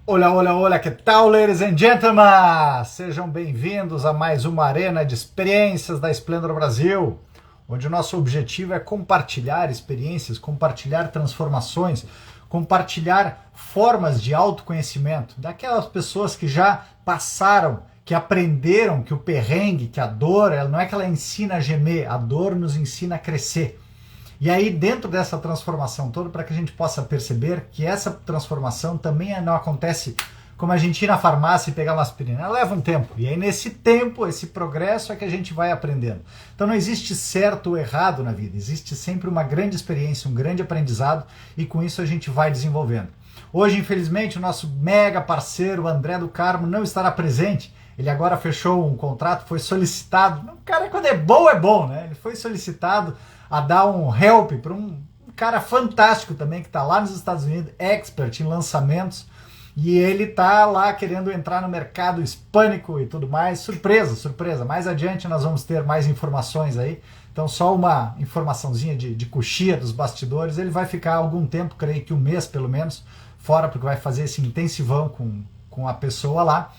Olá, olá, olá, que tal, ladies and gentlemen? Sejam bem-vindos a mais uma arena de experiências da Splendor Brasil, onde o nosso objetivo é compartilhar experiências, compartilhar transformações, compartilhar formas de autoconhecimento daquelas pessoas que já passaram, que aprenderam que o perrengue, que a dor, ela não é que ela ensina a gemer, a dor nos ensina a crescer. E aí, dentro dessa transformação toda, para que a gente possa perceber que essa transformação também não acontece como a gente ir na farmácia e pegar uma aspirina. Ela leva um tempo. E aí, nesse tempo, esse progresso é que a gente vai aprendendo. Então, não existe certo ou errado na vida. Existe sempre uma grande experiência, um grande aprendizado. E com isso, a gente vai desenvolvendo. Hoje, infelizmente, o nosso mega parceiro, André do Carmo, não estará presente. Ele agora fechou um contrato, foi solicitado. O cara, quando é bom, né? Ele foi solicitado a dar um help para um cara fantástico também, que está lá nos Estados Unidos, expert em lançamentos, e ele está lá querendo entrar no mercado hispânico e tudo mais. Surpresa, surpresa. Mais adiante nós vamos ter mais informações aí. Então, só uma informaçãozinha de coxia dos bastidores. Ele vai ficar algum tempo, creio que um mês pelo menos, fora, porque vai fazer esse intensivão com a pessoa lá.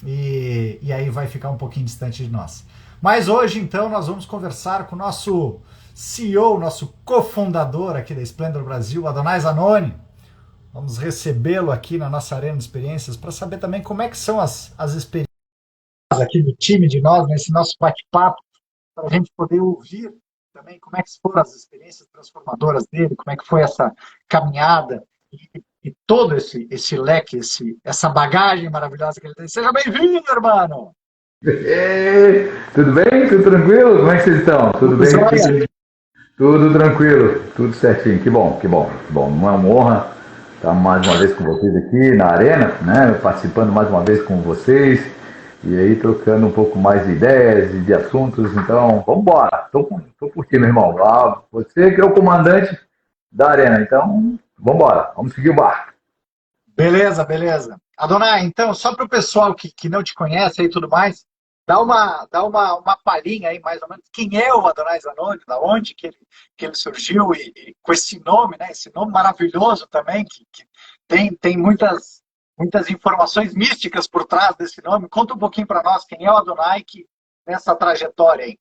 E aí vai ficar um pouquinho distante de nós. Mas hoje, então, nós vamos conversar com o nosso CEO, nosso cofundador aqui da Splendor Brasil, Adonai Zanoni. Vamos recebê-lo aqui na nossa Arena de Experiências para saber também como é que são as experiências aqui do time de nós, nesse nosso bate-papo, para a gente poder ouvir também como é que foram as experiências transformadoras dele, como é que foi essa caminhada e todo esse leque, essa bagagem maravilhosa que ele tem. Seja bem-vindo, irmão! Ei, tudo bem? Tudo tranquilo? Como é que vocês estão? Tudo Tudo bem? jóia? Tudo tranquilo, tudo certinho. Que bom, que bom, que bom. Uma honra estar mais uma vez com vocês aqui na Arena, né? Participando mais uma vez com vocês e aí trocando um pouco mais de ideias e de assuntos. Então, vamos embora. Tô curtindo, meu irmão. Ah, você que é o comandante da Arena, então vamos embora. Vamos seguir o barco. Beleza, beleza. Adonai, então, só para o pessoal que não te conhece e tudo mais, dá uma palhinha aí, mais ou menos, quem é o Adonai Zanoni, da onde que ele surgiu e com esse nome, né? Esse nome maravilhoso também, que tem muitas informações místicas por trás desse nome. Conta um pouquinho para nós quem é o Adonai nessa trajetória aí.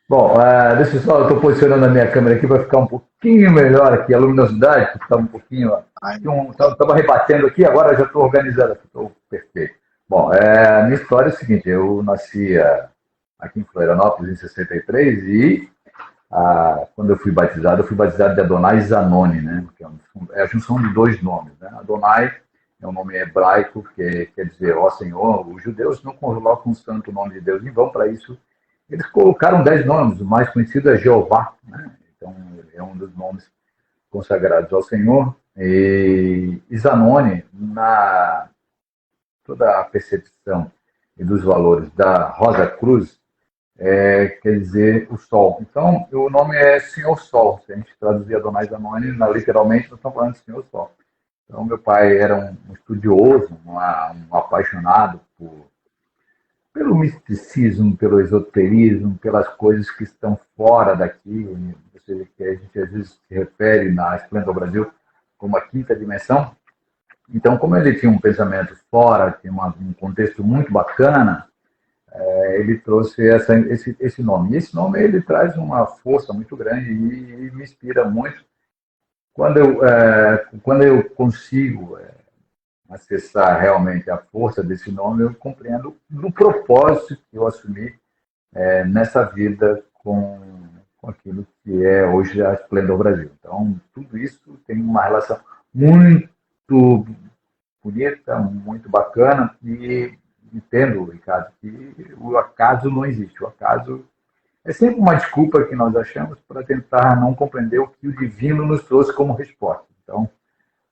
Bom, deixa eu só, eu estou posicionando a minha câmera aqui para ficar um pouquinho melhor aqui, a luminosidade, para ficar um pouquinho. Ai, Estava rebatendo aqui, agora já estou organizando aqui, estou perfeito. Bom, a minha história é a seguinte: eu nasci aqui em Florianópolis em 63 e quando eu fui batizado de Adonai Zanoni, né? Que é a junção de dois nomes. Né? Adonai é um nome hebraico que quer dizer ó Senhor. Os judeus não colocam tanto o nome de Deus em vão. Para isso eles colocaram 10 nomes, o mais conhecido é Jeová, né? Então é um dos nomes consagrados ao Senhor. E Zanoni, na toda a percepção e dos valores da Rosa Cruz, quer dizer o Sol. Então, o nome é Senhor Sol. Se a gente traduzir Adonai Zanoni, literalmente, nós estamos falando de Senhor Sol. Então, meu pai era um estudioso, um apaixonado pelo misticismo, pelo esoterismo, pelas coisas que estão fora daqui, ou seja, que a gente às vezes se refere na Esplendor Brasil como a quinta dimensão. Então, como ele tinha um pensamento fora, tinha um contexto muito bacana, ele trouxe esse nome. E esse nome ele traz uma força muito grande e me inspira muito. Quando eu consigo acessar realmente a força desse nome, eu compreendo no propósito que eu assumi nessa vida com aquilo que é hoje a Esplendor Brasil. Então, tudo isso tem uma relação muito bonita, muito bacana, e entendo, Ricardo, que o acaso não existe. O acaso é sempre uma desculpa que nós achamos para tentar não compreender o que o divino nos trouxe como resposta. Então,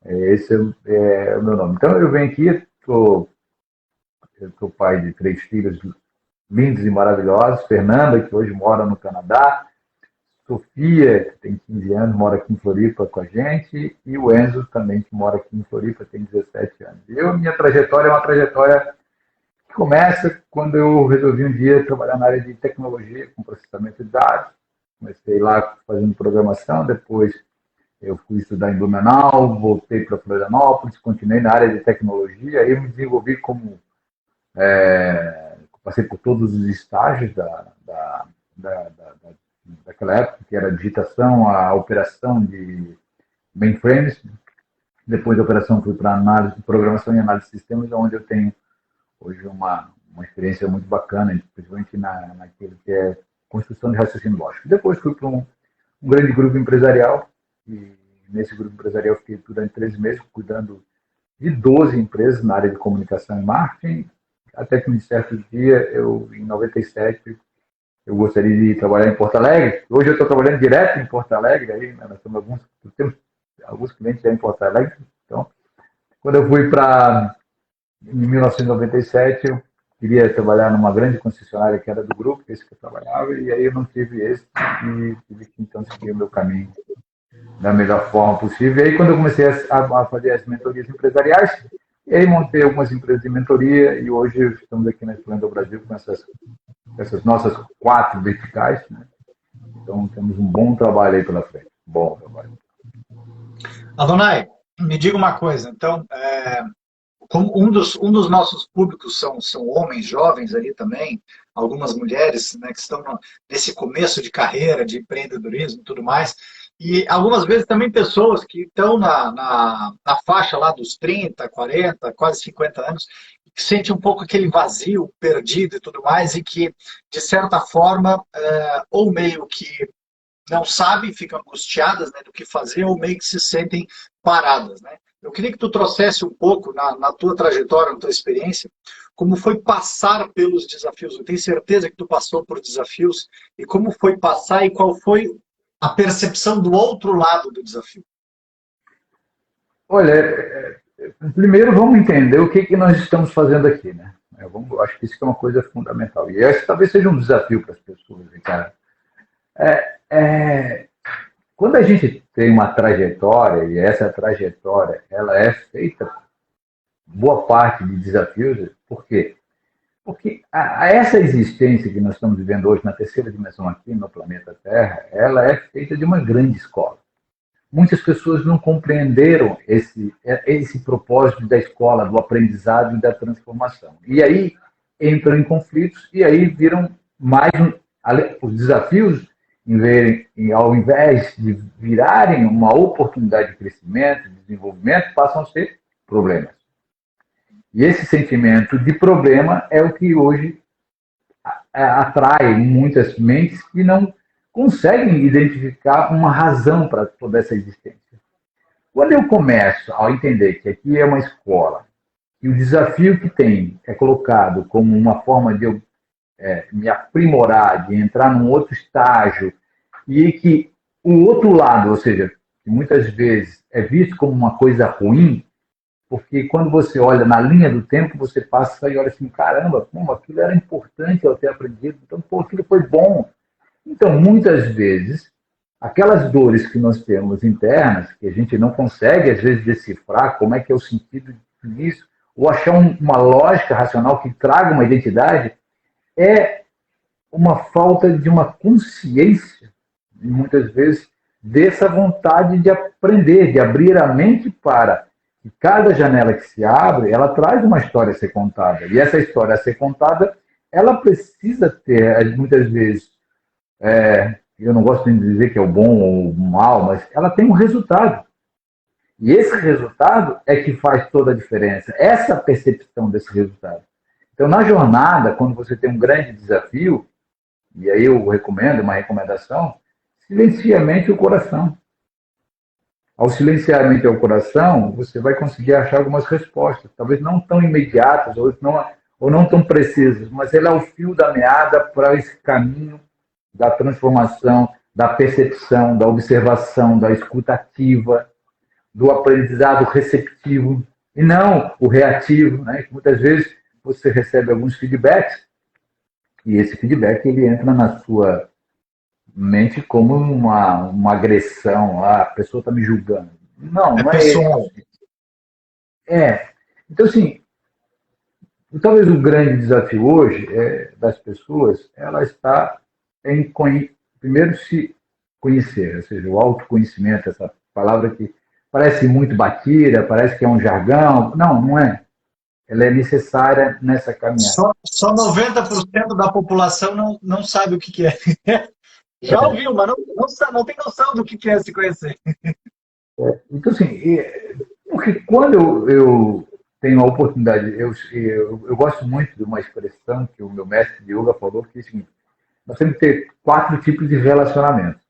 esse é o meu nome. Então, eu venho aqui, eu sou pai de 3 filhos lindos e maravilhosos. Fernanda, que hoje mora no Canadá. Sofia, que tem 15 anos, mora aqui em Floripa com a gente. E o Enzo também, que mora aqui em Floripa, tem 17 anos. Minha trajetória é uma trajetória que começa quando eu resolvi um dia trabalhar na área de tecnologia, com processamento de dados. Comecei lá fazendo programação, depois eu fui estudar em Blumenau, voltei para Florianópolis, continuei na área de tecnologia, aí eu me desenvolvi como passei por todos os estágios daquela época, que era a digitação, a operação de mainframes. Depois da operação fui para análise, programação e análise de sistemas, onde eu tenho hoje uma experiência muito bacana, principalmente naquilo que é construção de raciocínio lógico. Depois fui para um grande grupo empresarial, e nesse grupo empresarial fiquei durante 3 meses cuidando de 12 empresas na área de comunicação e marketing, até que um certo dia, em 97, eu gostaria de trabalhar em Porto Alegre. Hoje eu estou trabalhando direto em Porto Alegre, aí, né, nós temos alguns clientes já em Porto Alegre. Então, quando eu fui em 1997, eu queria trabalhar numa grande concessionária que era do grupo, esse que eu trabalhava, e aí eu não tive esse, e tive que então seguir o meu caminho da melhor forma possível. E aí, quando eu comecei a fazer as mentorias empresariais, e aí montei algumas empresas de mentoria, e hoje estamos aqui na Esplendor Brasil com essas nossas 4 verticais, né? Então, temos um bom trabalho aí pela frente. Bom trabalho. Adonai, me diga uma coisa, então, como um dos nossos públicos são homens jovens ali também, algumas mulheres, né, que estão nesse começo de carreira, de empreendedorismo e tudo mais, e algumas vezes também pessoas que estão na faixa lá dos 30, 40, quase 50 anos, que sentem um pouco aquele vazio perdido e tudo mais, e que, de certa forma, ou meio que não sabem, ficam angustiadas, né, do que fazer, ou meio que se sentem paradas, né? Eu queria que tu trouxesse um pouco, na tua trajetória, na tua experiência, como foi passar pelos desafios. Eu tenho certeza que tu passou por desafios, e como foi passar e qual foi a percepção do outro lado do desafio. Olha, primeiro vamos entender o que nós estamos fazendo aqui, né? Eu acho que isso é uma coisa fundamental. E esse talvez seja um desafio para as pessoas, cara. Quando a gente tem uma trajetória, e essa trajetória ela é feita, boa parte de desafios, por quê? Porque essa existência que nós estamos vivendo hoje na terceira dimensão aqui no planeta Terra, ela é feita de uma grande escola. Muitas pessoas não compreenderam esse propósito da escola, do aprendizado e da transformação. E aí entram em conflitos, e aí viram mais os desafios, ao invés de virarem uma oportunidade de crescimento, de desenvolvimento, passam a ser problemas. E esse sentimento de problema é o que hoje atrai muitas mentes que não conseguem identificar uma razão para toda essa existência. Quando eu começo a entender que aqui é uma escola, e o desafio que tem é colocado como uma forma de eu me aprimorar, de entrar num outro estágio, e que o outro lado, ou seja, que muitas vezes é visto como uma coisa ruim, porque quando você olha na linha do tempo, você passa e olha assim, caramba, aquilo era importante eu ter aprendido, então, aquilo foi bom. Então, muitas vezes, aquelas dores que nós temos internas, que a gente não consegue, às vezes, decifrar como é que é o sentido disso, ou achar uma lógica racional que traga uma identidade, é uma falta de uma consciência, muitas vezes, dessa vontade de aprender, de abrir a mente para que cada janela que se abre, ela traz uma história a ser contada. E essa história a ser contada, ela precisa ter, muitas vezes, eu não gosto de dizer que é o bom ou o mal, mas ela tem um resultado. E esse resultado é que faz toda a diferença. Essa percepção desse resultado. Então, na jornada, quando você tem um grande desafio, e aí eu recomendo, uma recomendação, silencie a mente e o coração. Ao silenciar a mente e o coração, você vai conseguir achar algumas respostas, talvez não tão imediatas ou não tão precisas, mas ele é o fio da meada para esse caminho da transformação, da percepção, da observação, da escuta ativa, do aprendizado receptivo, e não o reativo, né? Muitas vezes você recebe alguns feedbacks, e esse feedback ele entra na sua mente como uma agressão, a pessoa está me julgando. Não é pessoal. Então, assim, talvez o grande desafio hoje das pessoas, ela está em primeiro se conhecer, ou seja, o autoconhecimento, essa palavra que parece muito batida, parece que é um jargão. Não, não é. Ela é necessária nessa caminhada. Só 90% da população não sabe o que é. Já ouviu, mas não tem noção do que é se conhecer. Então, assim, porque quando eu tenho a oportunidade, eu gosto muito de uma expressão que o meu mestre de yoga falou, que é o seguinte: nós temos que ter 4 tipos de relacionamento.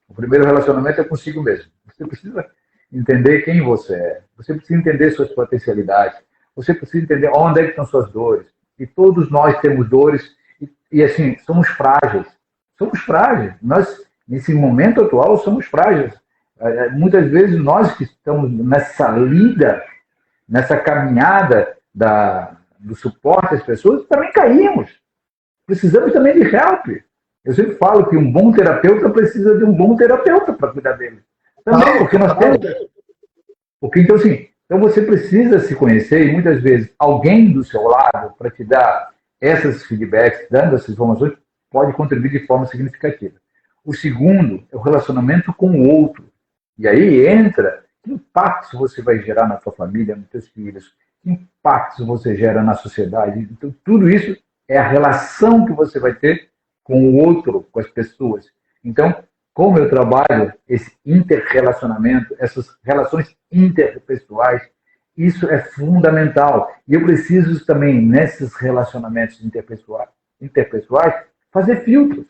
O primeiro relacionamento é consigo mesmo. Você precisa entender quem você é. Você precisa entender suas potencialidades. Você precisa entender onde é que estão suas dores. E todos nós temos dores. E assim, somos frágeis. Somos frágeis. Nós, nesse momento atual, somos frágeis. Muitas vezes nós que estamos nessa lida, nessa caminhada do suporte às pessoas, também caímos. Precisamos também de help. Eu sempre falo que um bom terapeuta precisa de um bom terapeuta para cuidar dele. Também, porque nós temos. Porque, então, assim, então você precisa se conhecer e muitas vezes alguém do seu lado para te dar esses feedbacks, dando essas informações, pode contribuir de forma significativa. O segundo é o relacionamento com o outro. E aí entra que impactos você vai gerar na sua família, nos seus filhos, que impactos você gera na sociedade. Então, tudo isso é a relação que você vai ter com o outro, com as pessoas. Então, como eu trabalho esse interrelacionamento, essas relações interpessoais, isso é fundamental. E eu preciso também, nesses relacionamentos interpessoais fazer filtros.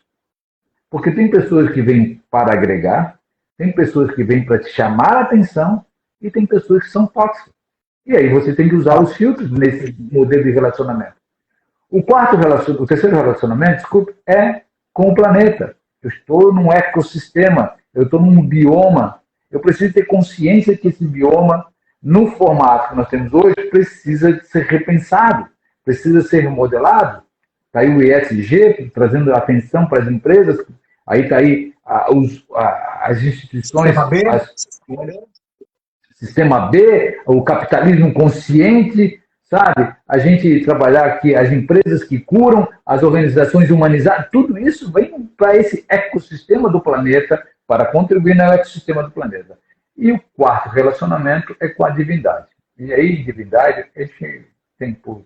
Porque tem pessoas que vêm para agregar, tem pessoas que vêm para te chamar a atenção e tem pessoas que são tóxicas. E aí você tem que usar os filtros nesse modelo de relacionamento. O terceiro relacionamento, desculpe, é com o planeta. Eu estou num ecossistema, eu estou num bioma. Eu preciso ter consciência que esse bioma, no formato que nós temos hoje, precisa ser repensado, precisa ser remodelado. Está aí o ESG, trazendo atenção para as empresas. Aí está aí as instituições, Sistema B, o capitalismo consciente, sabe? A gente trabalhar aqui, as empresas que curam, as organizações humanizadas, tudo isso vem para esse ecossistema do planeta, para contribuir no ecossistema do planeta. E o quarto relacionamento é com a divindade. E aí, divindade, a gente tem por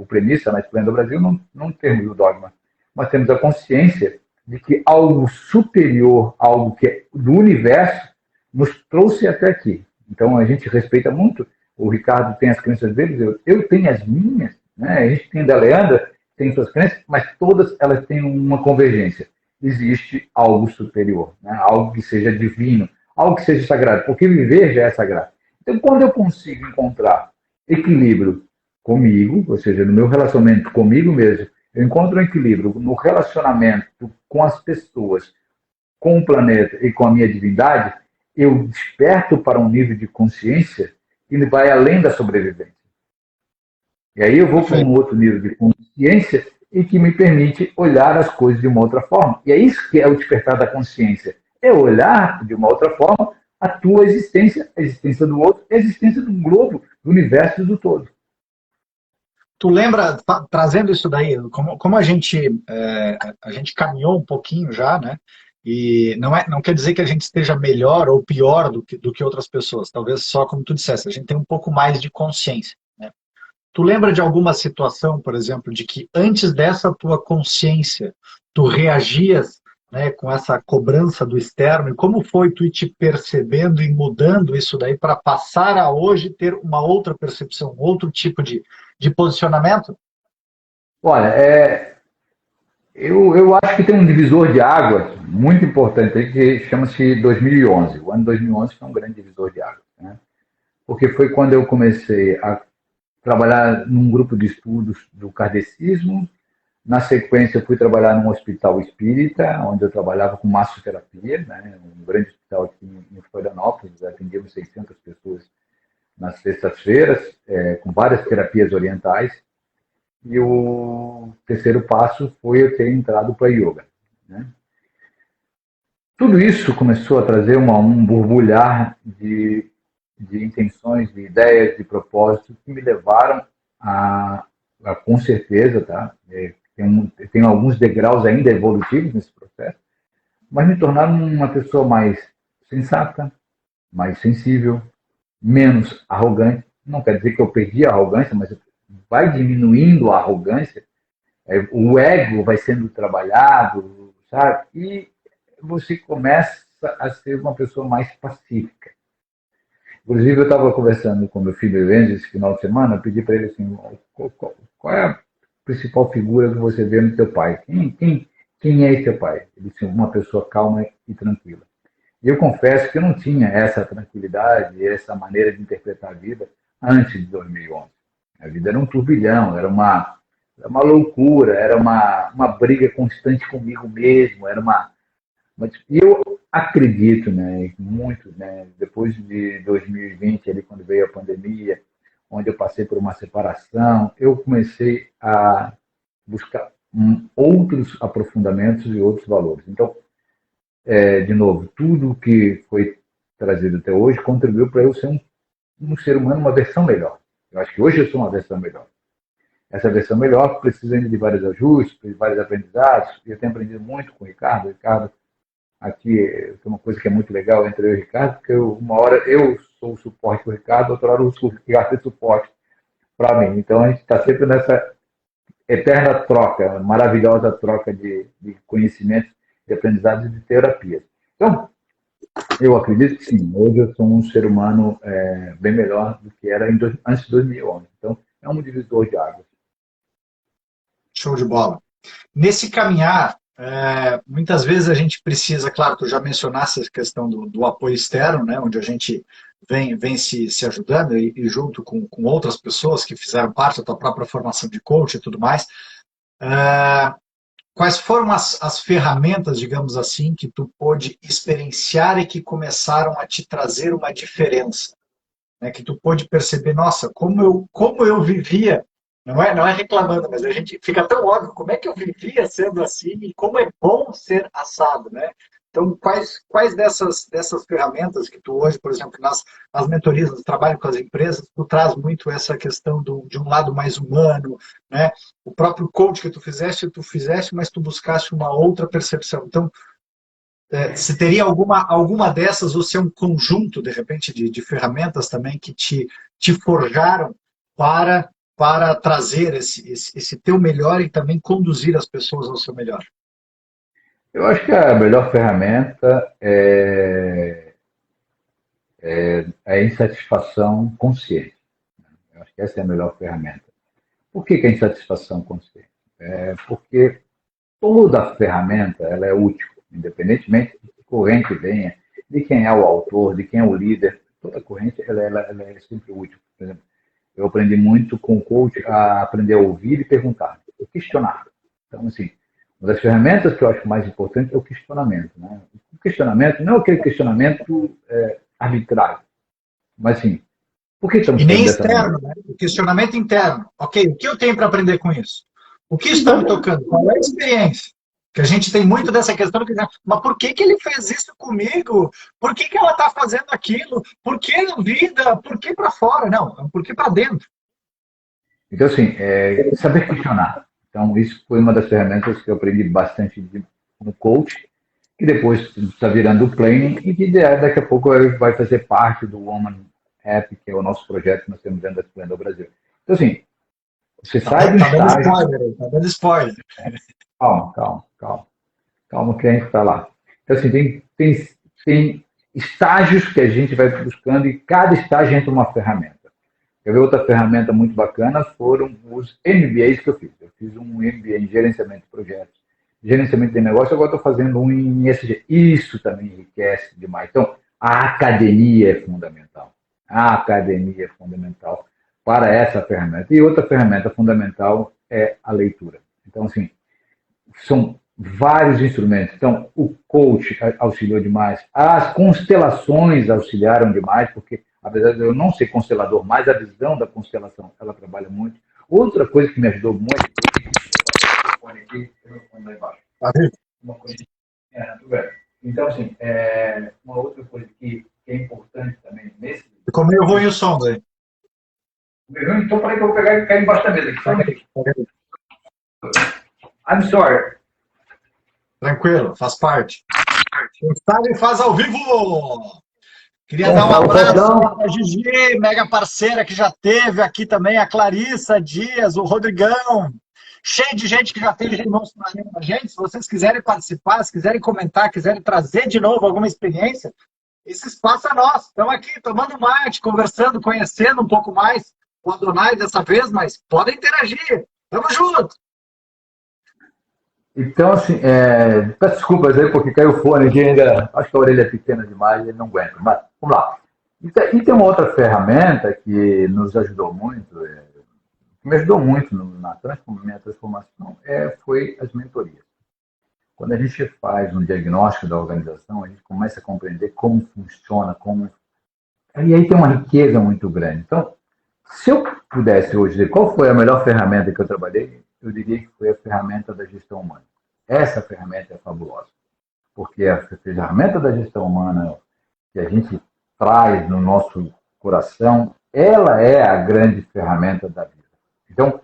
premissa, na Esplendor Brasil, não temos o dogma, mas temos a consciência de que algo superior, algo que é do universo, nos trouxe até aqui. Então, a gente respeita muito. O Ricardo tem as crenças dele, eu tenho as minhas, né? A gente tem da Leandra, tem suas crenças, mas todas elas têm uma convergência. Existe algo superior, né? Algo que seja divino, algo que seja sagrado, porque viver já é sagrado. Então, quando eu consigo encontrar equilíbrio comigo, ou seja, no meu relacionamento comigo mesmo, eu encontro um equilíbrio no relacionamento com as pessoas, com o planeta e com a minha divindade, eu desperto para um nível de consciência que vai além da sobrevivência. E aí eu vou para um outro nível de consciência e que me permite olhar as coisas de uma outra forma. E é isso que é o despertar da consciência. É olhar de uma outra forma a tua existência, a existência do outro, a existência do globo, do universo e do todo. Tu lembra, trazendo isso daí, como a gente caminhou um pouquinho já, né? E não quer dizer que a gente esteja melhor ou pior do que outras pessoas. Talvez só, como tu disseste, a gente tem um pouco mais de consciência, né? Tu lembra de alguma situação, por exemplo, de que antes dessa tua consciência, tu reagias, né, com essa cobrança do externo? E como foi tu ir te percebendo e mudando isso daí para passar a hoje ter uma outra percepção, outro tipo de posicionamento? Olha, eu acho que tem um divisor de água muito importante aí que chama-se 2011. O ano 2011 foi um grande divisor de água, né? Porque foi quando eu comecei a trabalhar num grupo de estudos do kardecismo. Na sequência, eu fui trabalhar num hospital espírita, onde eu trabalhava com massoterapia, né? Um grande hospital aqui em Florianópolis, atendíamos 600 pessoas nas sextas-feiras, com várias terapias orientais. E o terceiro passo foi eu ter entrado para yoga, né? Tudo isso começou a trazer um borbulhar de intenções, de ideias, de propósitos que me levaram com certeza, tá? Tenho alguns degraus ainda evolutivos nesse processo, mas me tornaram uma pessoa mais sensata, mais sensível, menos arrogante. Não quer dizer que eu perdi a arrogância, mas vai diminuindo a arrogância, o ego vai sendo trabalhado, sabe? E você começa a ser uma pessoa mais pacífica. Inclusive, eu estava conversando com meu filho Lorenzo esse final de semana, eu pedi para ele assim, qual é a principal figura que você vê no teu pai? Quem é esse teu pai? Ele disse, uma pessoa calma e tranquila. E eu confesso que eu não tinha essa tranquilidade, essa maneira de interpretar a vida antes de 2011. A vida era um turbilhão, era uma loucura, era uma briga constante comigo mesmo, e eu acredito, né, muito, né, depois de 2020, ali quando veio a pandemia, onde eu passei por uma separação, eu comecei a buscar outros aprofundamentos e outros valores. Então, de novo, tudo que foi trazido até hoje contribuiu para eu ser um ser humano, uma versão melhor. Eu acho que hoje eu sou uma versão melhor. Essa versão melhor precisa ainda de vários ajustes, de vários aprendizados. Eu tenho aprendido muito com o Ricardo. O Ricardo, aqui, tem uma coisa que é muito legal entre eu e o Ricardo, porque uma hora eu sou o suporte do Ricardo, outra hora o Ricardo é suporte para mim. Então a gente está sempre nessa eterna troca, maravilhosa troca de conhecimentos, de aprendizados e de terapias. Então, eu acredito que sim, hoje eu sou um ser humano bem melhor do que era antes de 2011. Então, é um divisor de águas. Show de bola. Nesse caminhar, muitas vezes a gente precisa, claro, tu já mencionaste a questão do apoio externo, né, onde a gente vem se ajudando e junto com outras pessoas que fizeram parte da tua própria formação de coach e tudo mais. Quais foram as ferramentas, digamos assim, que tu pôde experienciar e que começaram a te trazer uma diferença? Né, que tu pôde perceber, nossa, como eu vivia, não é reclamando, mas a gente fica tão óbvio, como é que eu vivia sendo assim e como é bom ser assado, né? Então, quais dessas ferramentas que tu hoje, por exemplo, nas mentorias, no trabalho com as empresas, tu traz muito essa questão de um lado mais humano, né? O próprio coach que tu fizeste, mas tu buscaste uma outra percepção. Então, se teria alguma dessas, ou se é um conjunto, de repente, de ferramentas também que te forjaram para trazer esse teu melhor e também conduzir as pessoas ao seu melhor? Eu acho que a melhor ferramenta é a insatisfação consciente. Eu acho que essa é a melhor ferramenta. Por que a insatisfação consciente? Porque toda ferramenta ela é útil, independentemente de que corrente venha, de quem é o autor, de quem é o líder. Toda corrente ela é sempre útil. Por exemplo, eu aprendi muito com o coach a aprender a ouvir e perguntar, questionar. Então, assim, uma das ferramentas que eu acho mais importante é o questionamento. Né? O questionamento não é aquele questionamento arbitrário, mas assim, por que estamos E nem fazendo dessa externo, maneira? né? O questionamento interno. Ok, o que eu tenho para aprender com isso? O que está me tocando? Qual é a experiência? Que a gente tem muito dessa questão, mas por que ele fez isso comigo? Por que ela está fazendo aquilo? Por que na vida? Por que para fora? Não, por que para dentro? Então, assim, saber questionar. Então, isso foi uma das ferramentas que eu aprendi bastante no coach, que depois está virando o planning e que daqui a pouco vai fazer parte do Woman App, que é o nosso projeto que nós temos dentro da Splendor Brasil. Então, assim, você sai do Tá dando estágio... spoiler, tá dando spoiler. Calma que a gente está lá. Então, assim, tem estágios que a gente vai buscando e cada estágio entra uma ferramenta. Quer ver outra ferramenta muito bacana? Foram os MBAs que eu fiz. Eu fiz um MBA em gerenciamento de projetos, gerenciamento de negócio, agora estou fazendo um em ESG. Isso também enriquece demais. Então, a academia é fundamental. A academia é fundamental para essa ferramenta. E outra ferramenta fundamental é a leitura. Então, assim, são vários instrumentos. Então, o coach auxiliou demais, as constelações auxiliaram demais, porque, apesar de eu não ser constelador, mas a visão da constelação, ela trabalha muito. Outra coisa que me ajudou muito, aqui, lá embaixo. Uma coisa, então, assim, uma outra coisa que é importante também nesse... Ficou meio ruim o som daí. Então, peraí que eu vou pegar e cair embaixo da mesa. I'm sorry. Tranquilo, faz parte. Quem sabe faz ao vivo! Queria dar um Fala, abraço Pedrão. para a Gigi, mega parceira que já teve aqui também, a Clarissa Dias, o Rodrigão, cheio de gente que já teve irmãos com a gente. Se vocês quiserem participar, se quiserem comentar, quiserem trazer de novo alguma experiência, esse espaço é nosso. Estamos aqui tomando mate, conversando, conhecendo um pouco mais o Adonai dessa vez, mas podem interagir. Tamo junto! Então, assim, peço desculpas aí porque caiu o fone aqui ainda. Acho que a orelha é pequena demais e ele não aguenta. Mas vamos lá. E tem uma outra ferramenta que nos ajudou muito, que me ajudou muito na minha transformação, foi as mentorias. Quando a gente faz um diagnóstico da organização, a gente começa a compreender como funciona, como. E aí tem uma riqueza muito grande. Então, se eu pudesse hoje dizer qual foi a melhor ferramenta que eu trabalhei, eu diria que foi a ferramenta da gestão humana. Essa ferramenta é fabulosa, porque a ferramenta da gestão humana que a gente traz no nosso coração, ela é a grande ferramenta da vida. Então,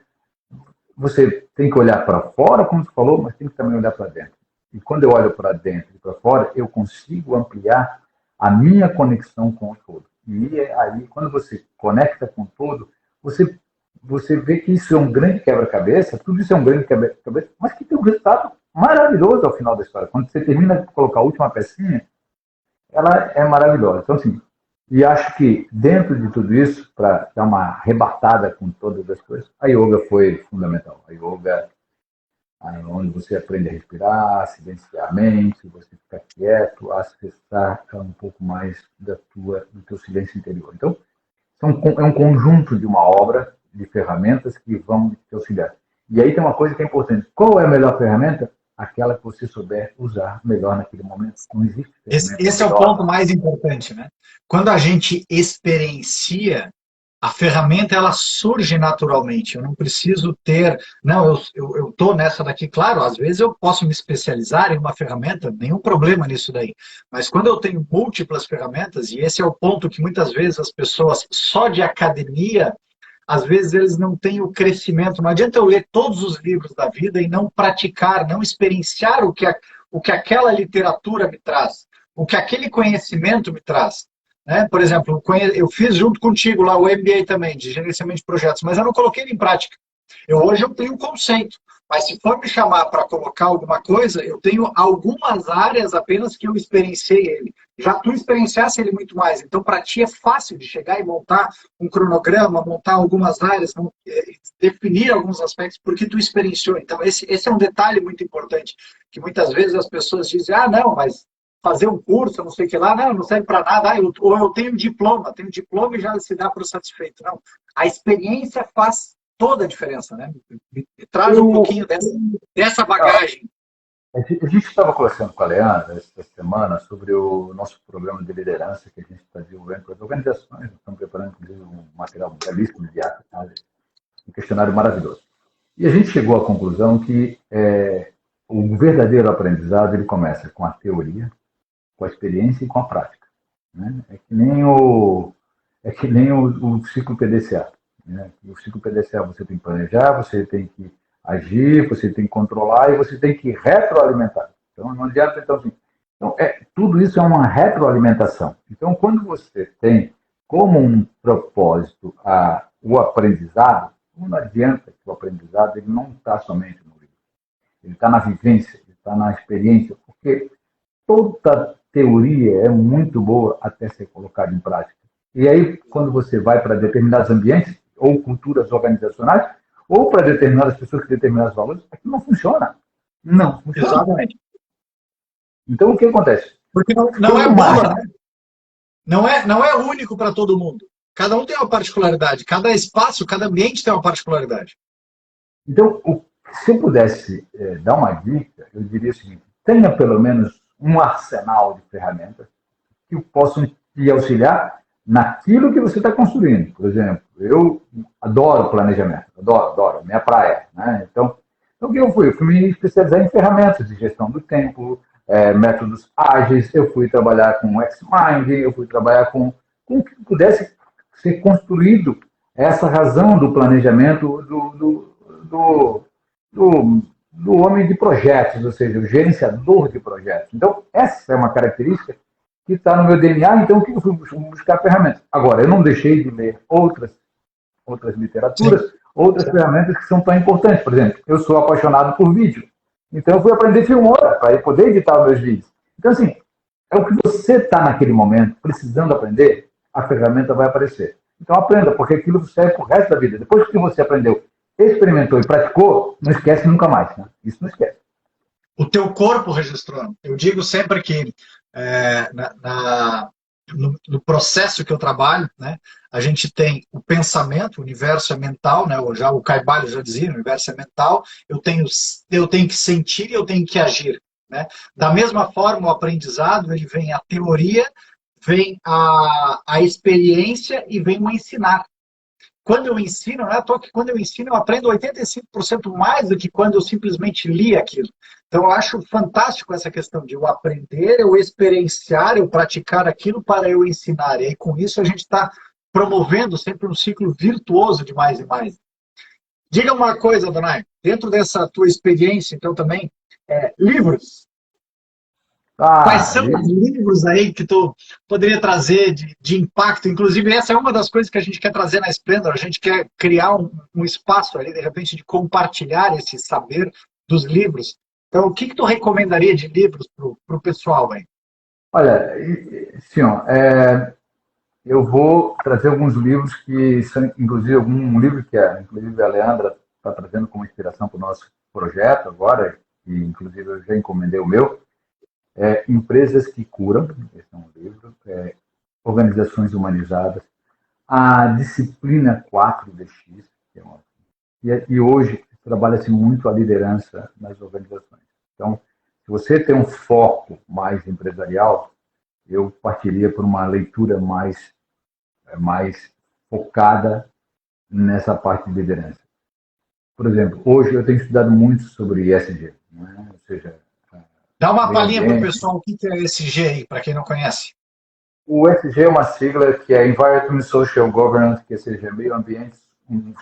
você tem que olhar para fora, como você falou, mas tem que também olhar para dentro. E quando eu olho para dentro e para fora, eu consigo ampliar a minha conexão com o todo. E aí, quando você conecta com o todo, você vê que isso é um grande quebra-cabeça, tudo isso é um grande quebra-cabeça, mas que tem um resultado maravilhoso ao final da história. Quando você termina de colocar a última pecinha, ela é maravilhosa. Então, assim, e acho que dentro de tudo isso, para dar uma arrebatada com todas as coisas, a yoga foi fundamental. A yoga, onde você aprende a respirar, a silenciar a mente, você ficar quieto, a acessar um pouco mais do teu silêncio interior. Então, é um conjunto de uma obra de ferramentas que vão te auxiliar. E aí tem uma coisa que é importante. Qual é a melhor ferramenta? Aquela que você souber usar melhor naquele momento. Não existe ferramenta Esse é o melhor. ponto mais importante, né? Quando a gente experiencia, a ferramenta ela surge naturalmente. Eu não preciso ter. Não, eu tô nessa daqui, claro, às vezes eu posso me especializar em uma ferramenta, nenhum problema nisso daí. Mas quando eu tenho múltiplas ferramentas, e esse é o ponto que muitas vezes as pessoas só de academia, às vezes eles não têm o crescimento. Não adianta eu ler todos os livros da vida e não praticar, não experienciar o que aquela literatura me traz, o que aquele conhecimento me traz. Né? Por exemplo, eu fiz junto contigo lá o MBA também, de gerenciamento de projetos, mas eu não coloquei ele em prática. Hoje eu tenho um conceito, mas se for me chamar para colocar alguma coisa, eu tenho algumas áreas apenas que eu experienciei ele. Já tu experienciasse ele muito mais, então para ti é fácil de chegar e montar um cronograma, montar algumas áreas, definir alguns aspectos, porque tu experienciou. Então esse é um detalhe muito importante, que muitas vezes as pessoas dizem, não, mas fazer um curso, não sei o que lá, não serve para nada, ou eu tenho diploma e já se dá por satisfeito. Não, a experiência faz toda a diferença, né? Me traz um pouquinho dessa bagagem. A gente estava conversando com a Leandra essa semana sobre o nosso programa de liderança que a gente está desenvolvendo para as organizações. Estamos preparando, inclusive, um material belíssimo de arte, um questionário maravilhoso. E a gente chegou à conclusão que o verdadeiro aprendizado ele começa com a teoria, com a experiência e com a prática. Né? É que nem o ciclo PDCA. Né? O ciclo PDCA você tem que planejar, você tem que agir, você tem que controlar e você tem que retroalimentar. Então, não adianta, tudo isso é uma retroalimentação. Então, quando você tem como um propósito o aprendizado, não adianta que o aprendizado ele não está somente no livro. Ele está na vivência, ele está na experiência, porque toda teoria é muito boa até ser colocada em prática. E aí, quando você vai para determinados ambientes ou culturas organizacionais, ou para determinadas pessoas que têm determinados valores, aquilo não funciona. Não funciona. Exatamente. Então, o que acontece? Porque não é bula, né? Não é único para todo mundo. Cada um tem uma particularidade. Cada espaço, cada ambiente tem uma particularidade. Então, se eu pudesse dar uma dica, eu diria o seguinte: tenha pelo menos um arsenal de ferramentas que possam te auxiliar naquilo que você está construindo. Por exemplo, eu adoro planejamento, adoro, minha praia. Né? Então, o que eu fui? Eu fui me especializar em ferramentas de gestão do tempo, métodos ágeis, eu fui trabalhar com X-Mind, eu fui trabalhar com o que pudesse ser construído essa razão do planejamento do homem de projetos, ou seja, o gerenciador de projetos. Então, essa é uma característica que está no meu DNA, então o que eu fui buscar ferramentas? Agora, eu não deixei de ler outras literaturas, Sim. outras ferramentas que são tão importantes. Por exemplo, eu sou apaixonado por vídeo, então eu fui aprender Filmora para poder editar os meus vídeos. Então, assim, é o que você está naquele momento precisando aprender, a ferramenta vai aparecer. Então aprenda, porque aquilo serve para o resto da vida. Depois que você aprendeu, experimentou e praticou, não esquece nunca mais. Né? Isso não esquece. O teu corpo registrou. Eu digo sempre que no processo que eu trabalho, né, a gente tem o pensamento, o universo é mental, né, o Carvalho já dizia, o universo é mental, eu tenho que sentir e eu tenho que agir. Né? Da mesma forma, o aprendizado, ele vem a teoria, vem a experiência e vem o ensinar. Quando eu ensino, não é à toa que quando eu ensino, eu aprendo 85% mais do que quando eu simplesmente li aquilo. Então, eu acho fantástico essa questão de eu aprender, eu experienciar, eu praticar aquilo para eu ensinar. E aí, com isso, a gente está promovendo sempre um ciclo virtuoso de mais e mais. Diga uma coisa, Donai, dentro dessa tua experiência, então, também, livros. Quais são os livros aí que tu poderia trazer de impacto? Inclusive, essa é uma das coisas que a gente quer trazer na Splendor. A gente quer criar um espaço ali, de repente, de compartilhar esse saber dos livros. Então, o que tu recomendaria de livros para o pessoal aí? Olha, sim, eu vou trazer alguns livros que são, inclusive, um livro que inclusive a Leandra está trazendo como inspiração para o nosso projeto agora, e inclusive eu já encomendei o meu, Empresas que Curam, esse é um livro, Organizações Humanizadas, a Disciplina 4DX, que é uma, e hoje trabalha-se muito a liderança nas organizações. Então, se você tem um foco mais empresarial, eu partiria por uma leitura mais focada nessa parte de liderança. Por exemplo, hoje eu tenho estudado muito sobre ESG, né? Ou seja, dá uma palhinha para o pessoal o que é ESG aí, para quem não conhece. O ESG é uma sigla que é Environment Social Governance, que seja meio ambiente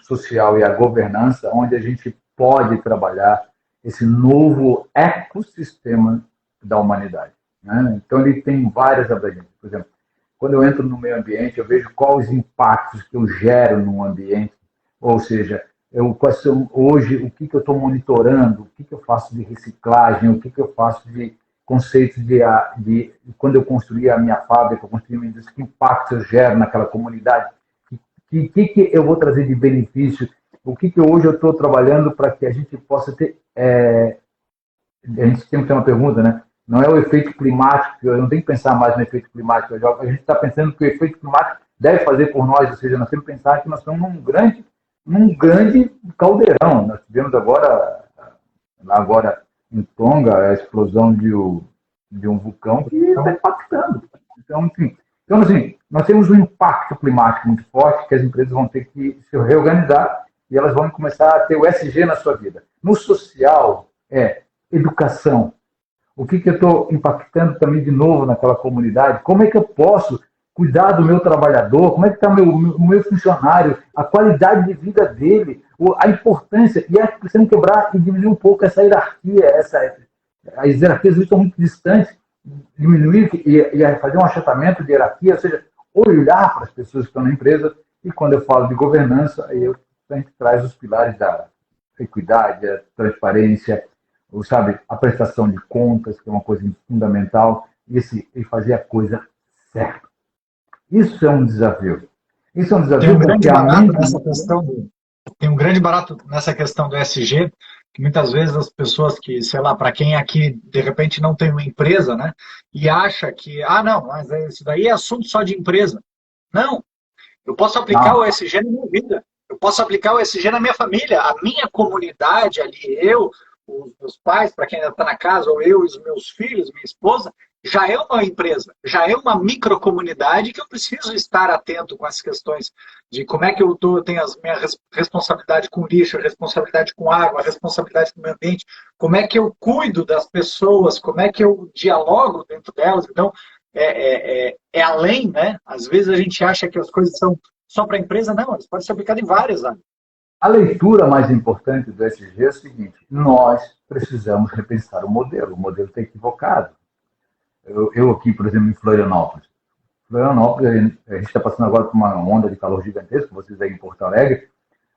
social e a governança, onde a gente pode trabalhar esse novo ecossistema da humanidade. Né? Então, ele tem várias abrangências. Por exemplo, quando eu entro no meio ambiente, eu vejo quais os impactos que eu gero no ambiente, ou seja, hoje, o que eu estou monitorando, o que eu faço de reciclagem, o que eu faço de conceitos de quando eu construí a minha fábrica, eu construí minha indústria, que impacto eu gero naquela comunidade, que eu vou trazer de benefício, o que hoje eu estou trabalhando para que a gente possa ter... a gente tem uma pergunta, né? Não é o efeito climático, eu não tenho que pensar mais no efeito climático, a gente está pensando que o efeito climático deve fazer por nós, ou seja, nós temos que pensar que nós estamos num grande caldeirão. Nós tivemos agora em Tonga a explosão de um vulcão que está impactando. Então, enfim, nós temos um impacto climático muito forte que as empresas vão ter que se reorganizar e elas vão começar a ter o SG na sua vida. No social, educação. O que eu estou impactando também de novo naquela comunidade? Como é que eu posso cuidar do meu trabalhador? Como é que está o meu funcionário? A qualidade de vida dele? A importância? E precisamos quebrar e diminuir um pouco essa hierarquia. As hierarquias estão muito distantes. Diminuir e fazer um achatamento de hierarquia, ou seja, olhar para as pessoas que estão na empresa. E quando eu falo de governança, aí a gente traz os pilares da equidade, a transparência, a prestação de contas, que é uma coisa fundamental, e fazer a coisa certa. Isso é um desafio. Isso é um desafio porque a mente... Tem um grande barato nessa questão do ESG, que muitas vezes as pessoas que, sei lá, para quem aqui de repente não tem uma empresa, né, e acha que, não, mas isso daí é assunto só de empresa. Não, eu posso aplicar o ESG na minha vida, eu posso aplicar o ESG na minha família, a minha comunidade ali, os meus pais, para quem ainda está na casa, ou eu e os meus filhos, minha esposa, já é uma empresa, já é uma microcomunidade que eu preciso estar atento com as questões de como é que eu tenho a minha responsabilidade com lixo, a responsabilidade com água, a responsabilidade com o meio ambiente, como é que eu cuido das pessoas, como é que eu dialogo dentro delas. Então, é além, né? Às vezes a gente acha que as coisas são só para a empresa, não, elas podem ser aplicadas em várias áreas. A leitura mais importante do ESG é o seguinte: nós precisamos repensar o modelo está equivocado. eu aqui, por exemplo, em Florianópolis. Florianópolis, a gente está passando agora por uma onda de calor gigantesca, vocês aí em Porto Alegre,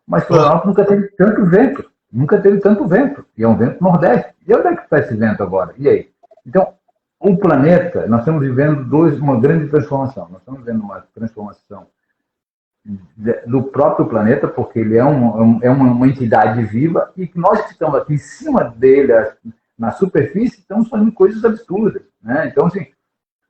mas Florianópolis nunca teve tanto vento. Nunca teve tanto vento. E é um vento nordeste. E onde é que está esse vento agora? E aí? Então, o planeta, nós estamos vivendo uma grande transformação. Nós estamos vivendo uma transformação do próprio planeta, porque ele é uma entidade viva, e nós que estamos aqui em cima dele, na superfície, estamos fazendo coisas absurdas. Né? Então, assim,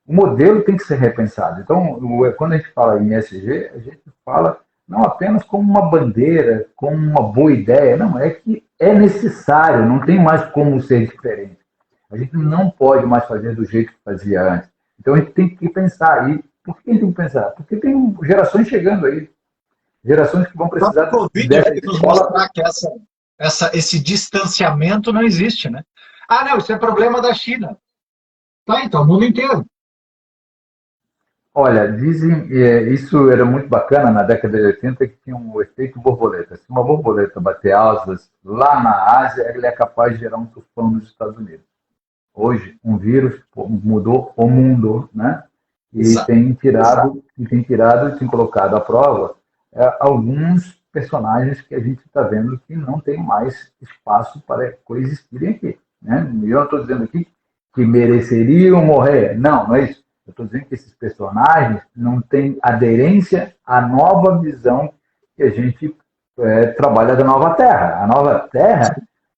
o modelo tem que ser repensado. Então, quando a gente fala em ESG, a gente fala não apenas como uma bandeira, como uma boa ideia, não, é que é necessário, não tem mais como ser diferente. A gente não pode mais fazer do jeito que fazia antes. Então, a gente tem que pensar. E por que a gente tem que pensar? Porque tem gerações chegando aí, gerações que vão precisar... O Covid vai nos mostrar que esse distanciamento não existe, né? Ah, não, isso é problema da China. Tá, então, o mundo inteiro. Olha, dizem, isso era muito bacana na década de 80, que tinha um efeito borboleta. Se uma borboleta bater asas lá na Ásia, ela é capaz de gerar um tufão nos Estados Unidos. Hoje, um vírus mudou o mundo, né? E tem tirado, tem colocado à prova alguns personagens que a gente está vendo que não tem mais espaço para coexistirem aqui. Né? E eu não estou dizendo aqui que mereceriam morrer. Não, não é isso. Eu estou dizendo que esses personagens não têm aderência à nova visão que a gente trabalha da nova Terra. A nova Terra,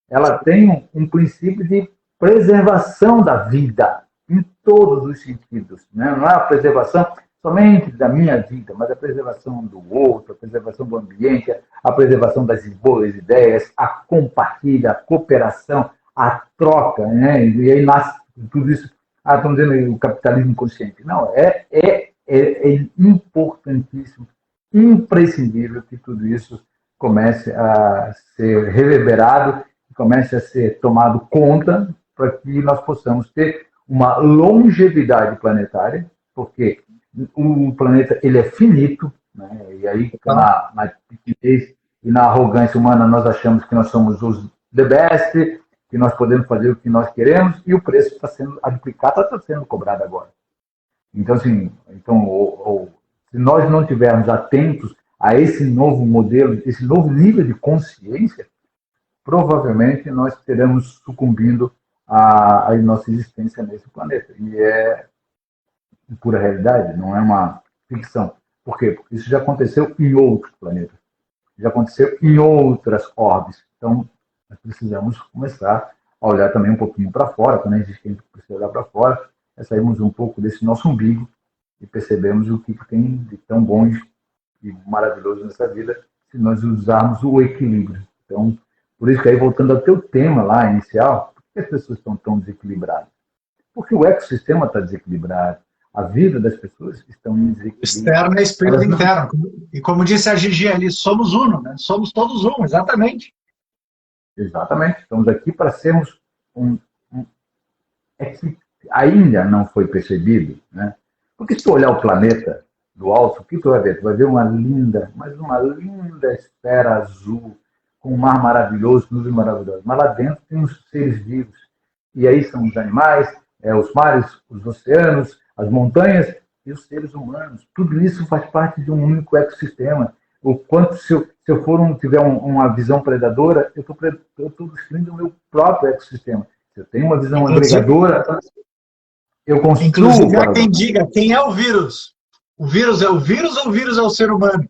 ela tem um princípio de preservação da vida em todos os sentidos. Né? Não é a preservação somente da minha vida, mas a preservação do outro, a preservação do ambiente, a preservação das boas ideias, a compartilha, a cooperação, a troca. Né? E aí nasce tudo isso. Estamos dizendo o capitalismo consciente. Não, é importantíssimo, imprescindível que tudo isso comece a ser reverberado, comece a ser tomado conta para que nós possamos ter uma longevidade planetária, porque o planeta ele é finito, né? E aí na pequenez e na arrogância humana nós achamos que nós somos os the best, que nós podemos fazer o que nós queremos, e o preço está sendo duplicado, está sendo cobrado agora. Então, assim, se nós não estivermos atentos a esse novo modelo, esse novo nível de consciência, provavelmente nós teremos sucumbindo à nossa existência nesse planeta. E é pura realidade, não é uma ficção. Por quê? Porque isso já aconteceu em outros planetas, já aconteceu em outras orbes. Então, nós precisamos começar a olhar também um pouquinho para fora. Quando a gente precisa olhar para fora, saímos um pouco desse nosso umbigo e percebemos o que tem de tão bom e maravilhoso nessa vida, se nós usarmos o equilíbrio. Então, por isso que aí, voltando ao teu tema lá inicial, por que as pessoas estão tão desequilibradas? Porque o ecossistema está desequilibrado, a vida das pessoas estão em desequilíbrio. Externo é espelho do interno. E como disse a Gigi ali, somos uno, né? Somos todos um, exatamente. Exatamente. Estamos aqui para sermos É que ainda não foi percebido, né? Porque se tu olhar o planeta do alto, o que tu vai ver? Tu vai ver uma linda esfera azul, com um mar maravilhoso, nuvens maravilhosas. Mas lá dentro tem os seres vivos. E aí são os animais, os mares, os oceanos, as montanhas e os seres humanos. Tudo isso faz parte de um único ecossistema. O quanto, se eu tiver uma visão predadora, eu estou destruindo o meu próprio ecossistema. Se eu tenho uma visão agregadora, eu construo... Inclusive, há quem diga, quem é o vírus? O vírus é o vírus ou o vírus é o ser humano?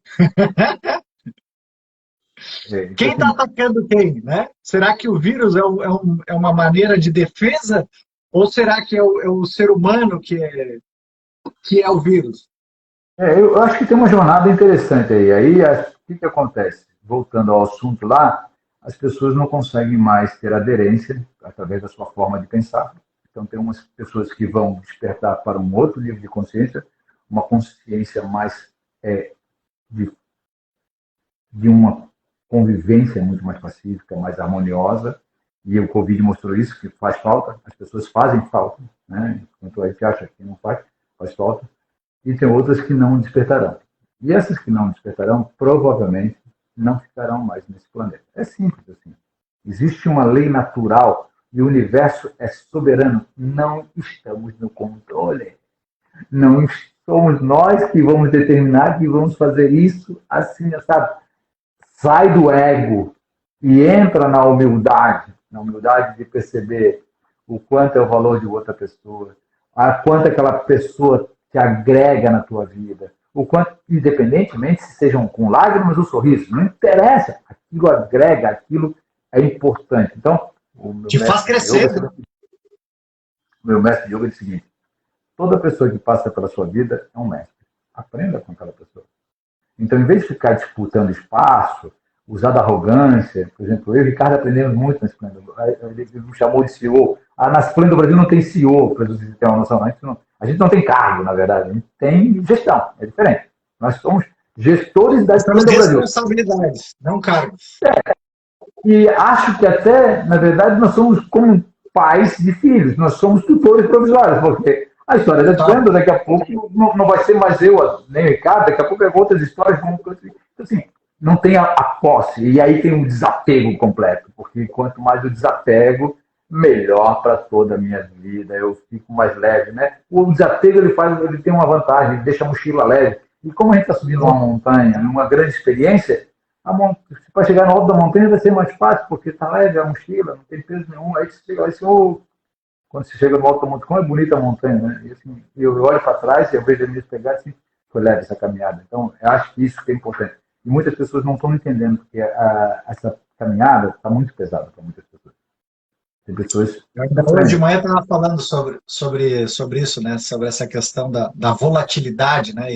Quem está atacando quem, né? Será que o vírus é uma maneira de defesa? Ou será que é o ser humano que é o vírus? Eu acho que tem uma jornada interessante aí. Aí, o que acontece? Voltando ao assunto lá, as pessoas não conseguem mais ter aderência através da sua forma de pensar. Então, tem umas pessoas que vão despertar para um outro nível de consciência, uma consciência mais de uma convivência muito mais pacífica, mais harmoniosa, e o Covid mostrou isso, que faz falta, as pessoas fazem falta, né? Enquanto a gente acha que não faz falta, e tem outras que não despertarão. E essas que não despertarão, provavelmente, não ficarão mais nesse planeta. É simples assim. Existe uma lei natural e o universo é soberano. Não estamos no controle. Não somos nós que vamos determinar que vamos fazer isso assim, sabe? Sai do ego e entra na humildade de perceber o quanto é o valor de outra pessoa, a quanto aquela pessoa te agrega na tua vida, o quanto, independentemente se sejam com lágrimas ou sorrisos, não interessa, aquilo agrega, aquilo é importante. Então, te faz crescer. O meu mestre de yoga diz o seguinte: toda pessoa que passa pela sua vida é um mestre. Aprenda com aquela pessoa. Então, em vez de ficar disputando espaço, usar da arrogância, por exemplo, eu e o Ricardo aprendemos muito na Splendor. Ele me chamou de CEO. Na Splendor Brasil não tem CEO, para vocês terem uma noção. A gente não tem cargo, na verdade. A gente tem gestão. É diferente. Nós somos gestores da Splendor Brasil. Responsabilidades, não cargos. E acho que até, na verdade, nós somos como pais de filhos. Nós somos tutores provisórios, porque a história da Splendor, daqui a pouco, não vai ser mais eu, nem o Ricardo, daqui a pouco é outras histórias. Então, assim, não tem a posse. E aí tem um desapego completo, porque quanto mais eu desapego, melhor para toda a minha vida. Eu fico mais leve, né? O desapego ele tem uma vantagem, ele deixa a mochila leve. E como a gente está subindo uma montanha, numa grande experiência, para chegar no alto da montanha vai ser mais fácil, porque está leve a mochila, não tem peso nenhum. Aí você chega lá assim, quando você chega no alto da montanha, como é bonita a montanha, né? E assim, eu olho para trás e eu vejo eles pegar assim, foi leve essa caminhada. Então, eu acho que isso que é importante. E muitas pessoas não estão entendendo, porque essa caminhada está muito pesada para muitas pessoas. Tem pessoas. Hoje de manhã estava falando sobre isso, né? Sobre essa questão da volatilidade, né?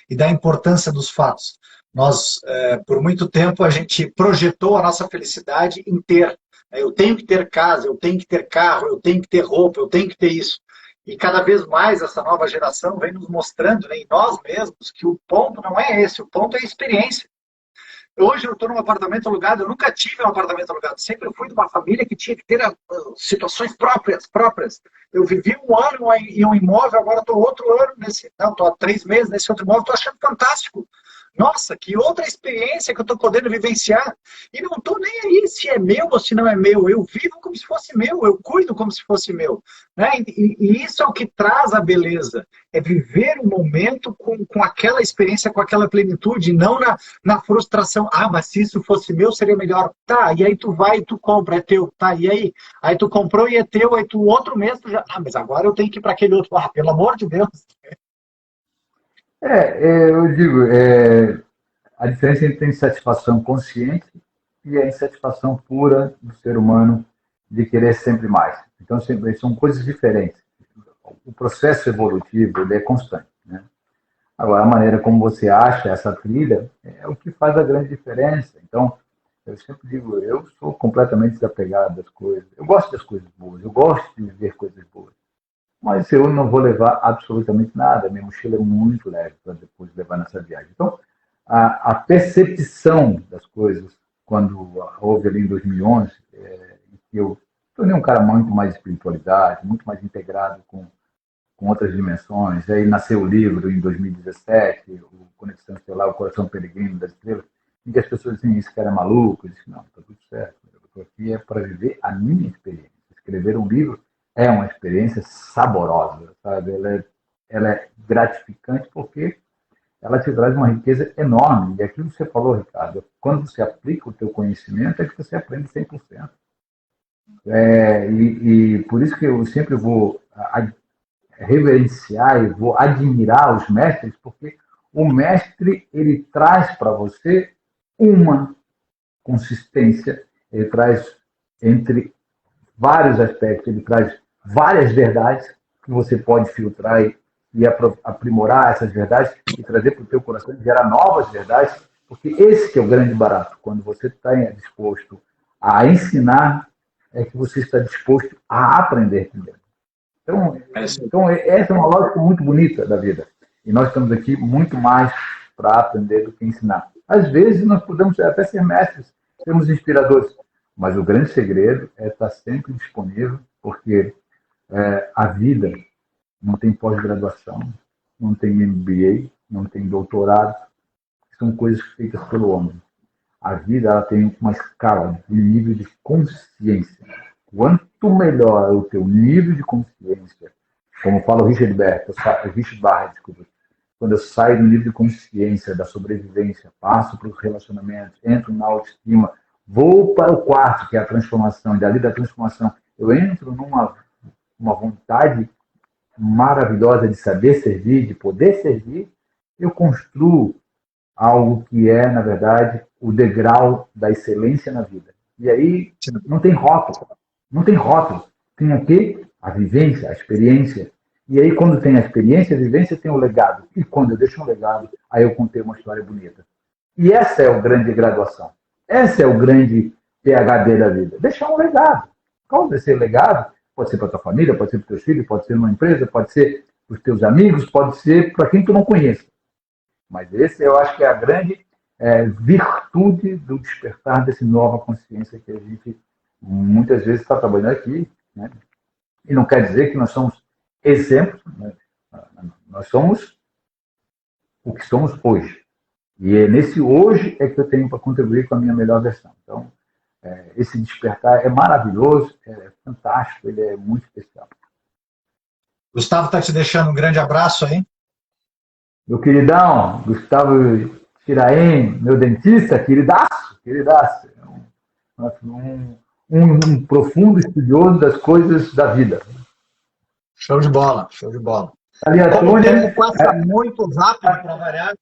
E da importância dos fatos. Nós, por muito tempo, a gente projetou a nossa felicidade em ter. Eu tenho que ter casa, eu tenho que ter carro, eu tenho que ter roupa, eu tenho que ter isso. E cada vez mais essa nova geração vem nos mostrando, né, em nós mesmos, que o ponto não é esse, o ponto é a experiência. Hoje eu estou num apartamento alugado, eu nunca tive um apartamento alugado, sempre fui de uma família que tinha que ter situações próprias. Eu vivi um ano em um imóvel, agora estou outro ano estou há 3 meses nesse outro imóvel, estou achando fantástico. Nossa, que outra experiência que eu estou podendo vivenciar. E não estou nem aí se é meu ou se não é meu. Eu vivo como se fosse meu, eu cuido como se fosse meu. Né? E isso é o que traz a beleza. É viver o momento com aquela experiência, com aquela plenitude, não na frustração. Mas se isso fosse meu, seria melhor. Tá, e aí tu vai e tu compra, é teu. Tá, e aí? Aí tu comprou e é teu, aí tu outro mês tu já... mas agora eu tenho que ir para aquele outro. Pelo amor de Deus. Eu digo, a diferença entre a insatisfação consciente e a insatisfação pura do ser humano de querer sempre mais. Então, são coisas diferentes. O processo evolutivo ele é constante, né? Agora, a maneira como você acha essa trilha é o que faz a grande diferença. Então, eu sempre digo, eu sou completamente desapegado das coisas. Eu gosto das coisas boas, eu gosto de viver coisas boas. Mas eu não vou levar absolutamente nada. Minha mochila é muito leve para depois levar nessa viagem. Então, a percepção das coisas, quando houve ali em 2011, que eu tornei um cara muito mais espiritualidade, muito mais integrado com outras dimensões. Aí nasceu o livro em 2017, o Conexão Estelar, o Coração Peregrino das Estrelas, em que as pessoas diziam, esse cara é maluco. Eu disse, não, está tudo certo. Eu estou aqui para viver a minha experiência. Escrever um livro é uma experiência saborosa, sabe? Ela é gratificante porque ela te traz uma riqueza enorme. E aquilo que você falou, Ricardo, quando você aplica o teu conhecimento, é que você aprende 100%. E por isso que eu sempre vou reverenciar e vou admirar os mestres, porque o mestre, ele traz para você uma consistência, ele traz entre vários aspectos, ele traz várias verdades que você pode filtrar e aprimorar essas verdades e trazer para o teu coração e gerar novas verdades, porque esse que é o grande barato. Quando você está disposto a ensinar, é que você está disposto a aprender também. Então, essa é uma lógica muito bonita da vida. E nós estamos aqui muito mais para aprender do que ensinar. Às vezes, nós podemos até ser mestres, sermos inspiradores, mas o grande segredo é estar sempre disponível, porque a vida não tem pós-graduação, não tem MBA, não tem doutorado, são coisas feitas pelo homem. A vida ela tem uma escala de nível de consciência. Quanto melhor o teu nível de consciência, como fala o Richard Barrett, desculpa, quando eu saio do nível de consciência da sobrevivência, passo para os relacionamentos, entro na autoestima, vou para o quarto, que é a transformação, e dali da transformação eu entro numa uma vontade maravilhosa de saber servir, de poder servir, eu construo algo que é, na verdade, o degrau da excelência na vida. E aí não tem rótulo, não tem rótulo. Tem aqui a vivência, a experiência. E aí, quando tem a experiência, a vivência, tem o legado. E quando eu deixo um legado, aí eu contei uma história bonita. E essa é o grande graduação. Essa é o grande PhD da vida. Deixar um legado. Qual vai ser o legado? Pode ser para a tua família, pode ser para os teus filhos, pode ser numa empresa, pode ser para os teus amigos, pode ser para quem tu não conhece. Mas esse eu acho que é a grande virtude do despertar dessa nova consciência que a gente muitas vezes está trabalhando aqui, né? E não quer dizer que nós somos exemplos, né? Nós somos o que somos hoje. E é nesse hoje é que eu tenho para contribuir com a minha melhor versão. Então, esse despertar é maravilhoso, é fantástico, ele é muito especial. Gustavo está te deixando um grande abraço aí. Meu queridão, Gustavo Shiraim, meu dentista, queridaço, um profundo estudioso das coisas da vida. Show de bola, show de bola. Ali a Como Tônia, o tempo passa muito rápido para variar,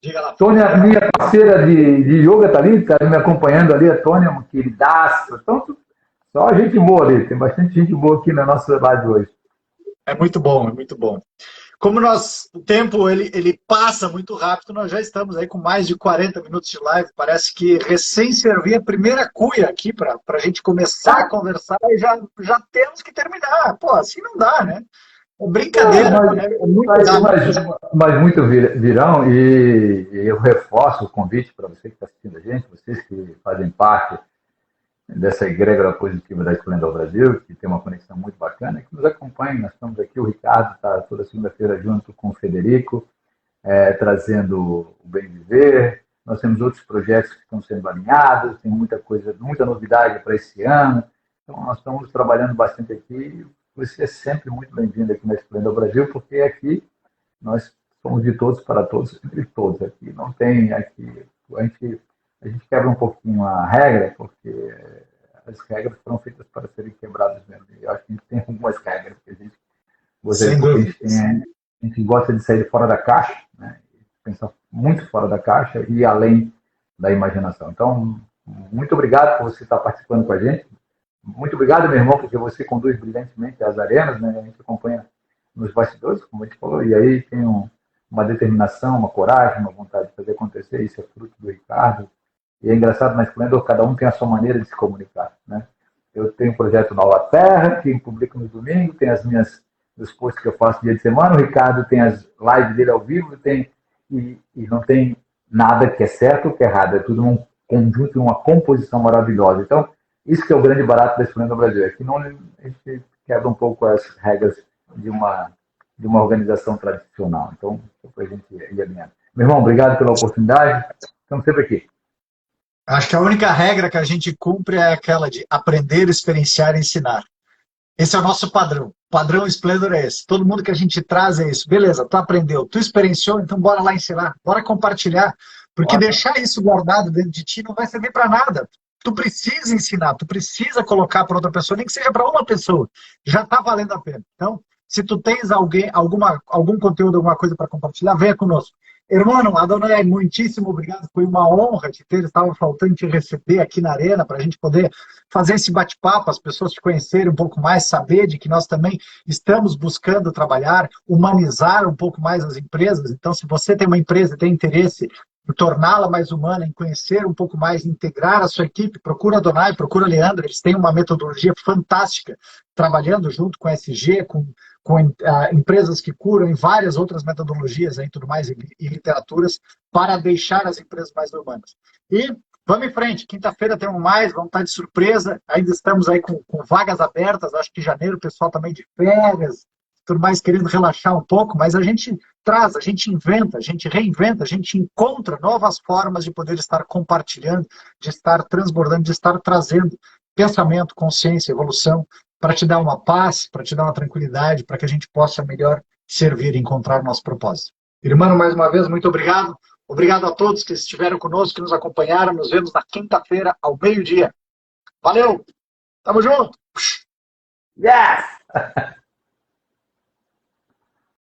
diga lá. Tônia, minha parceira de yoga, está ali, está me acompanhando ali, a Tônia, uma queridaça. Então, só gente boa ali, tem bastante gente boa aqui na nossa live hoje. É muito bom, é muito bom. Como o tempo ele passa muito rápido, nós já estamos aí com mais de 40 minutos de live. Parece que recém servi a primeira cuia aqui para a gente começar a conversar e já temos que terminar. Pô, assim não dá, né? É brincadeira. Mas muito virão, e eu reforço o convite para você que está assistindo a gente, vocês que fazem parte dessa egrégora positiva da Esplendor Brasil, que tem uma conexão muito bacana, que nos acompanhe. Nós estamos aqui, o Ricardo está toda segunda-feira junto com o Federico, trazendo o Bem Viver. Nós temos outros projetos que estão sendo alinhados, tem muita coisa, muita novidade para esse ano. Então, nós estamos trabalhando bastante aqui. Você é sempre muito bem-vindo aqui na Esplendor Brasil, porque aqui nós somos de todos para todos, entre todos. Aqui não tem, aqui a gente quebra um pouquinho a regra, porque as regras foram feitas para serem quebradas mesmo. E eu acho que a gente tem algumas regras que a gente a gente gosta de sair fora da caixa, né? Pensar muito fora da caixa e além da imaginação. Então, muito obrigado por você estar participando com a gente. Muito obrigado, meu irmão, porque você conduz brilhantemente as arenas, né? A gente acompanha nos bastidores, como a gente falou, e aí tem uma determinação, uma coragem, uma vontade de fazer acontecer. Isso é fruto do Ricardo. E é engraçado, na Esplendor, cada um tem a sua maneira de se comunicar, né? Eu tenho um projeto na Aula Terra, que publico no domingo, tem os posts que eu faço dia de semana, o Ricardo tem as lives dele ao vivo, e não tem nada que é certo ou que é errado, é tudo um conjunto, uma composição maravilhosa. Então, isso que é o grande barato da Esplendor Brasil, é que não, a gente quebra um pouco as regras de uma organização tradicional. Então, a gente ir alinhando. Meu irmão, obrigado pela oportunidade, estamos sempre aqui. Acho que a única regra que a gente cumpre é aquela de aprender, experienciar e ensinar. Esse é o nosso padrão. O padrão Esplendor é esse. Todo mundo que a gente traz é isso. Beleza, tu aprendeu, tu experienciou, então bora lá ensinar, bora compartilhar. Porque deixar isso guardado dentro de ti não vai servir para nada. Tu precisa ensinar, tu precisa colocar para outra pessoa, nem que seja para uma pessoa. Já está valendo a pena. Então, se tu tens algum conteúdo, alguma coisa para compartilhar, venha conosco. Irmão, Adonai, muitíssimo obrigado. Foi uma honra te ter. Estava faltando te receber aqui na Arena para a gente poder fazer esse bate-papo, as pessoas te conhecerem um pouco mais, saber de que nós também estamos buscando trabalhar, humanizar um pouco mais as empresas. Então, se você tem uma empresa e tem interesse em torná-la mais humana, em conhecer um pouco mais, integrar a sua equipe, procura a Adonai, procura a Leandro. Eles têm uma metodologia fantástica, trabalhando junto com a SG, com empresas que curam em várias outras metodologias aí, tudo mais, e literaturas, para deixar as empresas mais humanas. E vamos em frente, quinta-feira temos mais, vamos estar de surpresa, ainda estamos aí com vagas abertas, acho que em janeiro o pessoal também de férias, tudo mais, querendo relaxar um pouco, mas a gente traz, a gente inventa, a gente reinventa, a gente encontra novas formas de poder estar compartilhando, de estar transbordando, de estar trazendo pensamento, consciência, evolução, para te dar uma paz, para te dar uma tranquilidade, para que a gente possa melhor servir e encontrar o nosso propósito. Irmão, mais uma vez, muito obrigado. Obrigado a todos que estiveram conosco, que nos acompanharam. Nos vemos na quinta-feira, ao meio-dia. Valeu! Tamo junto! Yes!